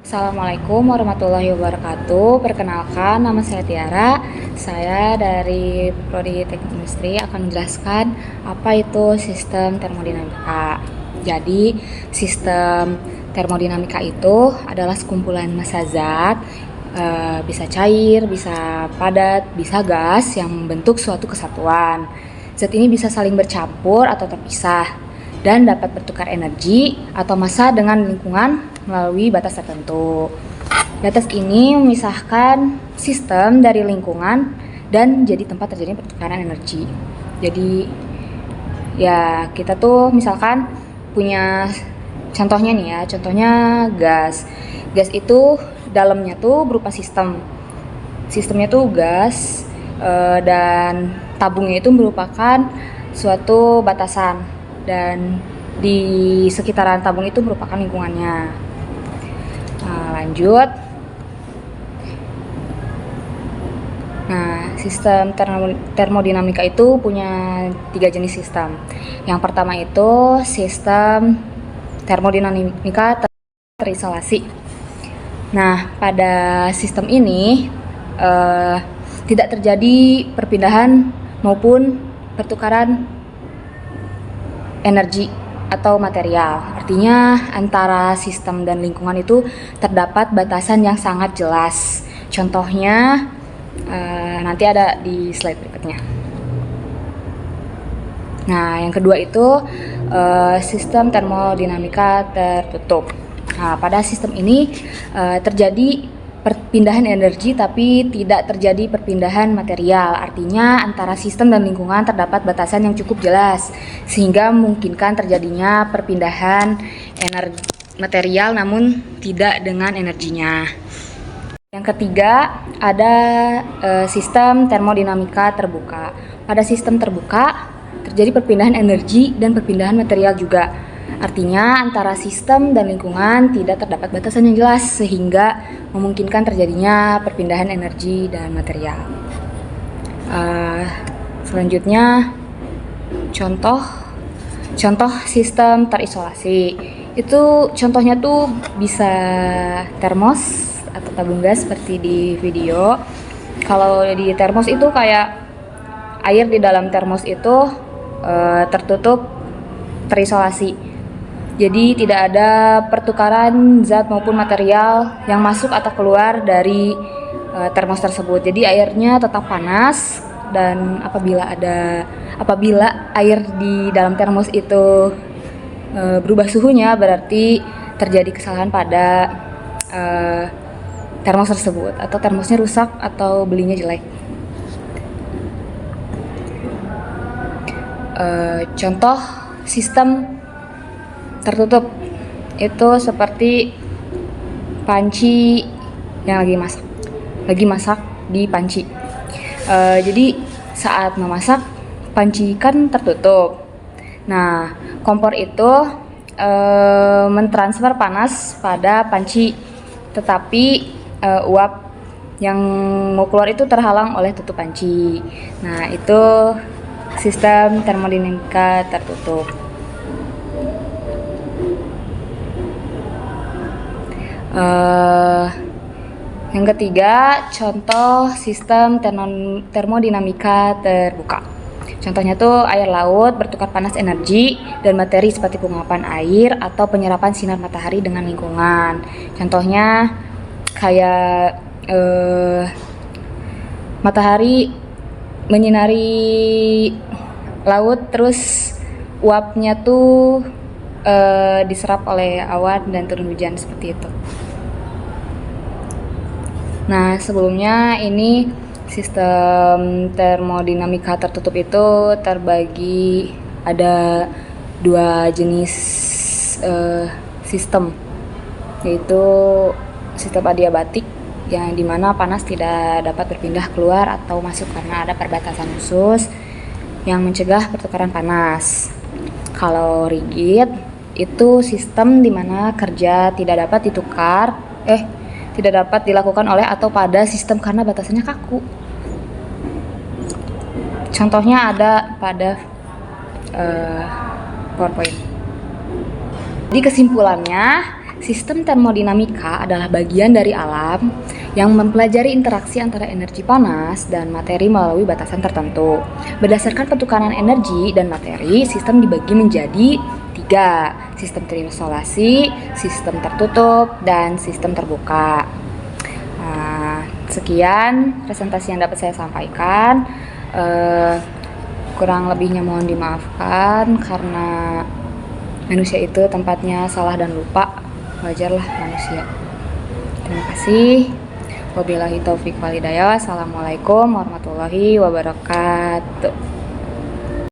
Assalamualaikum warahmatullahi wabarakatuh. Perkenalkan, nama saya Tiara. Saya dari Prodi Teknik Industri akan menjelaskan apa itu sistem termodinamika. Jadi, sistem termodinamika itu adalah sekumpulan massa zat, bisa cair, bisa padat, bisa gas yang membentuk suatu kesatuan. Zat ini bisa saling bercampur atau terpisah dan dapat bertukar energi atau massa dengan lingkungan melalui batas tertentu. Batas ini memisahkan sistem dari lingkungan dan jadi tempat terjadinya pertukaran energi. Jadi ya kita tuh misalkan punya contohnya nih ya, contohnya gas. Gas itu dalamnya tuh berupa sistem. Sistemnya tuh gas dan tabungnya itu merupakan suatu batasan dan di sekitaran tabung itu merupakan lingkungannya. Lanjut. Nah, sistem termodinamika itu punya 3 jenis sistem. Yang pertama itu sistem termodinamika terisolasi. Nah, pada sistem ini tidak terjadi perpindahan maupun pertukaran energi atau material. Artinya antara sistem dan lingkungan itu terdapat batasan yang sangat jelas. Contohnya nanti ada di slide berikutnya. Nah, yang kedua itu sistem termodinamika tertutup. Nah, pada sistem ini terjadi perpindahan energi tapi tidak terjadi perpindahan material. Artinya antara sistem dan lingkungan terdapat batasan yang cukup jelas sehingga memungkinkan terjadinya perpindahan energi material namun tidak dengan energinya. Yang ketiga ada sistem termodinamika terbuka. Pada sistem terbuka terjadi perpindahan energi dan perpindahan material juga. Artinya antara sistem dan lingkungan tidak terdapat batasan yang jelas sehingga memungkinkan terjadinya perpindahan energi dan material. Selanjutnya contoh sistem terisolasi. Itu contohnya tuh bisa termos atau tabung gas seperti di video. Kalau di termos itu kayak air di dalam termos itu tertutup terisolasi. Jadi tidak ada pertukaran zat maupun material yang masuk atau keluar dari termos tersebut. Jadi airnya tetap panas dan apabila air di dalam termos itu berubah suhunya berarti terjadi kesalahan pada termos tersebut atau termosnya rusak atau belinya jelek. Contoh sistem tertutup itu seperti panci yang lagi masak di panci. Jadi saat memasak panci kan tertutup. Nah, kompor itu mentransfer panas pada panci, tetapi uap yang mau keluar itu terhalang oleh tutup panci. Nah, itu sistem termodinamika tertutup. Yang ketiga, contoh sistem termodinamika terbuka. Contohnya tuh air laut bertukar panas energi dan materi seperti penguapan air atau penyerapan sinar matahari dengan lingkungan. Contohnya kayak matahari menyinari laut terus uapnya tuh diserap oleh awan dan turun hujan seperti itu. Nah, sebelumnya ini sistem termodinamika tertutup itu terbagi ada 2 jenis sistem, yaitu sistem adiabatik yang dimana panas tidak dapat berpindah keluar atau masuk karena ada perbatasan khusus yang mencegah pertukaran panas. Kalau rigid itu sistem dimana kerja tidak dapat dilakukan oleh atau pada sistem karena batasannya kaku. Contohnya ada pada PowerPoint. Jadi kesimpulannya, Sistem termodinamika adalah bagian dari alam yang mempelajari interaksi antara energi panas dan materi melalui batasan tertentu. Berdasarkan pertukaran energi dan materi, sistem dibagi menjadi 3, sistem terisolasi, sistem tertutup, dan sistem terbuka. Sekian presentasi yang dapat saya sampaikan. Kurang lebihnya mohon dimaafkan karena manusia itu tempatnya salah dan lupa. Wajarlah manusia. Terima kasih. Wabillahi taufiq wal hidayah. Wassalamualaikum warahmatullahi wabarakatuh.